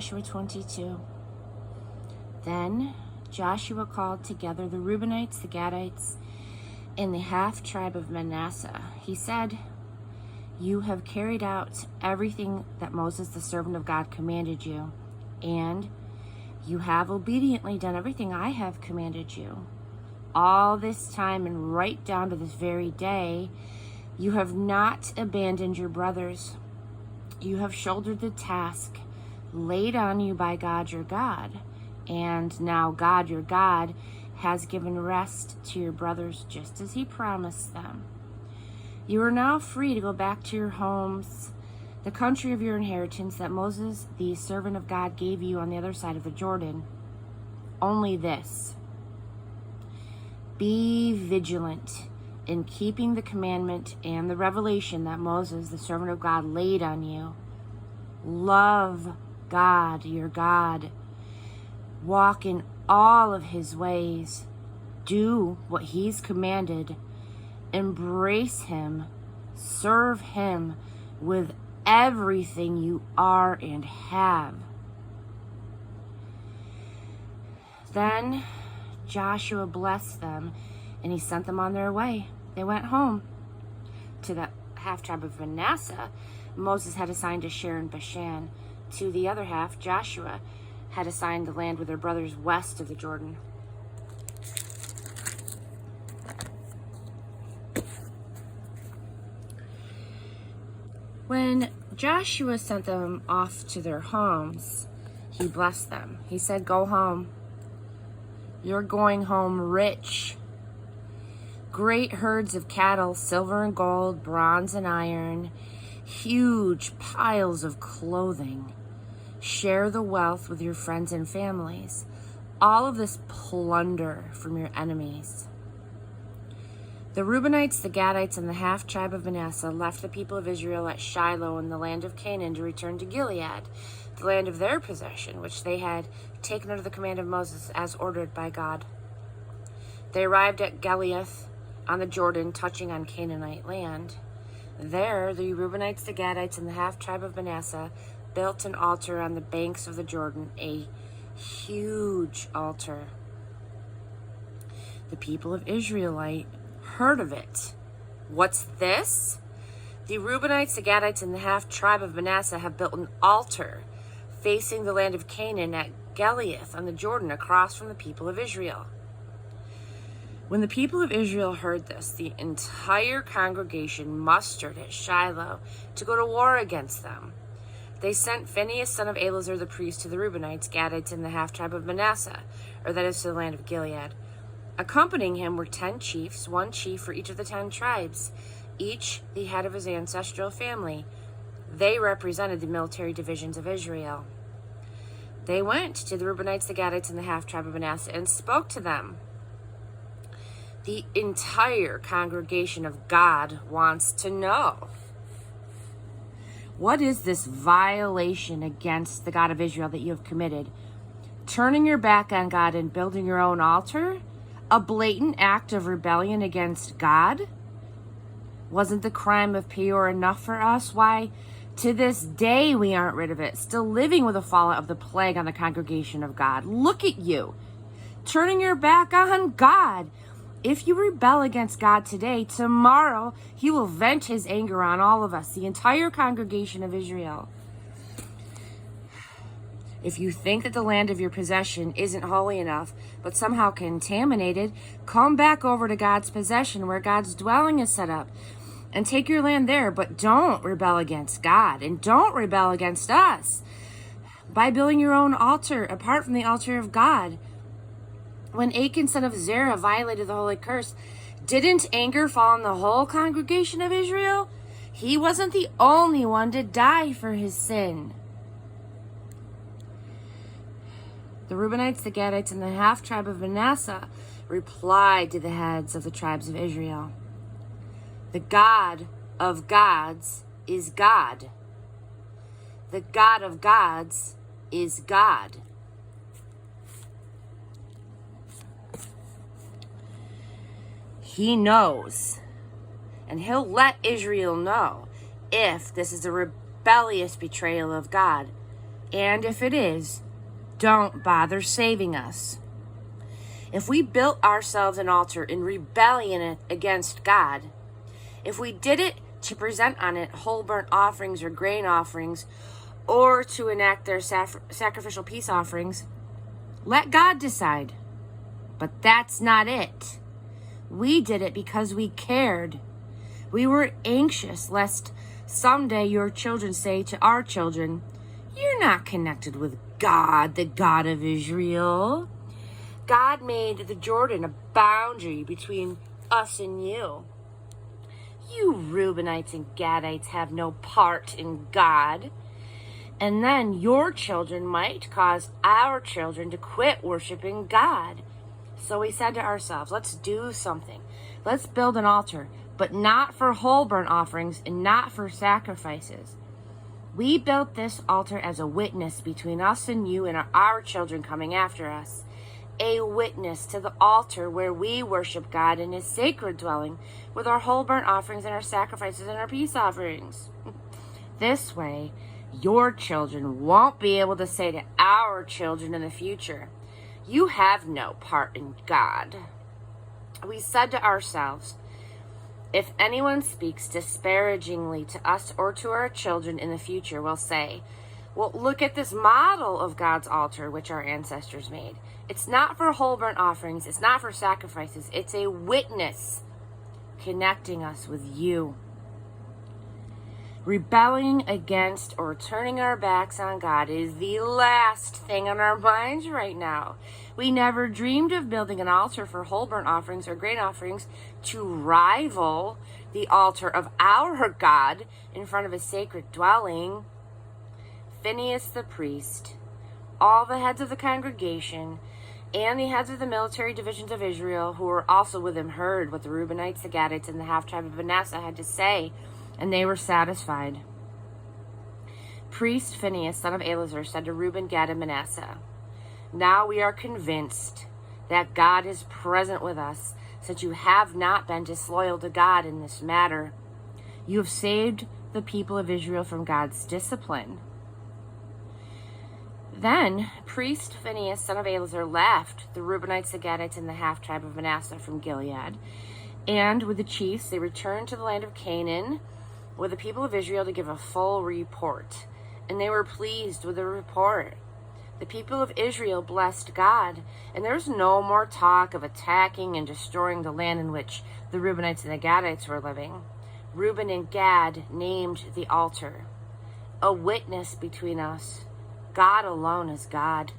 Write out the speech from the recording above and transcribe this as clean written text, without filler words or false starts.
Joshua 22. Then Joshua called together the Reubenites, the Gadites, and the half-tribe of Manasseh. He said, "You have carried out everything that Moses, the servant of God, commanded you, and you have obediently done everything I have commanded you. All this time and right down to this very day, you have not abandoned your brothers. You have shouldered the task laid on you by God your God, and now God your God has given rest to your brothers just as he promised them. You are now free to go back to your homes, the country of your inheritance that Moses, the servant of God, gave you on the other side of the Jordan. Only this: be vigilant in keeping the commandment and the revelation that Moses, the servant of God, laid on you. Love God, your God. Walk in all of his ways. Do what he's commanded. Embrace him. Serve him with everything you are and have." Then Joshua blessed them, and he sent them on their way. They went home. To the half-tribe of Manasseh, Moses had assigned a share in Bashan. To the other half, Joshua had assigned the land with their brothers west of the Jordan. When Joshua sent them off to their homes, he blessed them. He said, "Go home. You're going home rich. Great herds of cattle, silver and gold, bronze and iron, huge piles of clothing. Share the wealth with your friends and families. All of this plunder from your enemies." The Reubenites, the Gadites, and the half-tribe of Manasseh left the people of Israel at Shiloh in the land of Canaan to return to Gilead, the land of their possession, which they had taken under the command of Moses as ordered by God. They arrived at Gileath on the Jordan, touching on Canaanite land. There, the Reubenites, the Gadites, and the half-tribe of Manasseh built an altar on the banks of the Jordan, a huge altar. The people of Israel heard of it. "What's this? The Reubenites, the Gadites, and the half-tribe of Manasseh have built an altar facing the land of Canaan at Gileath on the Jordan, across from the people of Israel." When the people of Israel heard this, the entire congregation mustered at Shiloh to go to war against them. They sent Phinehas, son of Eleazar the priest, to the Reubenites, Gadites, and the half-tribe of Manasseh, or that is to the land of Gilead. Accompanying him were 10 chiefs, 1 chief for each of the 10 tribes, each the head of his ancestral family. They represented the military divisions of Israel. They went to the Reubenites, the Gadites, and the half-tribe of Manasseh and spoke to them. The entire congregation of God wants to know, what is this violation against the God of Israel that you have committed? Turning your back on God and building your own altar? A blatant act of rebellion against God? Wasn't the crime of Peor enough for us? Why, to this day we aren't rid of it, still living with the fallout of the plague on the congregation of God. Look at you, turning your back on God. If you rebel against God today, tomorrow he will vent his anger on all of us, the entire congregation of Israel. If you think that the land of your possession isn't holy enough, but somehow contaminated, come back over to God's possession where God's dwelling is set up and take your land there, but don't rebel against God and don't rebel against us by building your own altar apart from the altar of God. When Achan, son of Zerah, violated the holy curse, didn't anger fall on the whole congregation of Israel? He wasn't the only one to die for his sin. The Reubenites, the Gadites, and the half-tribe of Manasseh replied to the heads of the tribes of Israel, "The God of gods is God. The God of gods is God." He knows, and he'll let Israel know if this is a rebellious betrayal of God. And if it is, don't bother saving us. If we built ourselves an altar in rebellion against God, if we did it to present on it whole burnt offerings or grain offerings, or to enact their sacrificial peace offerings, let God decide. But that's not it. We did it because we cared. We were anxious lest someday your children say to our children, "You're not connected with God, the God of Israel." God made the Jordan a boundary between us and you. You Reubenites and Gadites have no part in God. And then your children might cause our children to quit worshiping God. So we said to ourselves, let's do something. Let's build an altar, but not for whole burnt offerings and not for sacrifices. We built this altar as a witness between us and you and our children coming after us. A witness to the altar where we worship God in his sacred dwelling with our whole burnt offerings and our sacrifices and our peace offerings. This way, your children won't be able to say to our children in the future, "You have no part in God." We said to ourselves, if anyone speaks disparagingly to us or to our children in the future, we'll say, well, look at this model of God's altar which our ancestors made. It's not for whole burnt offerings. It's not for sacrifices. It's a witness connecting us with you. Rebelling against or turning our backs on God is the last thing on our minds right now. We never dreamed of building an altar for whole burnt offerings or grain offerings to rival the altar of our God in front of a sacred dwelling. Phinehas the priest, all the heads of the congregation, and the heads of the military divisions of Israel who were also with him heard what the Reubenites, the Gadites, and the half-tribe of Manasseh had to say, and they were satisfied. Priest Phinehas, son of Eleazar, said to Reuben, Gad, and Manasseh, "Now we are convinced that God is present with us, since you have not been disloyal to God in this matter. You have saved the people of Israel from God's discipline." Then priest Phinehas, son of Eleazar, left the Reubenites, the Gadites, and the half-tribe of Manasseh from Gilead. And with the chiefs, they returned to the land of Canaan with the people of Israel to give a full report. And they were pleased with the report. The people of Israel blessed God, and there was no more talk of attacking and destroying the land in which the Reubenites and the Gadites were living. Reuben and Gad named the altar, "A witness between us. God alone is God."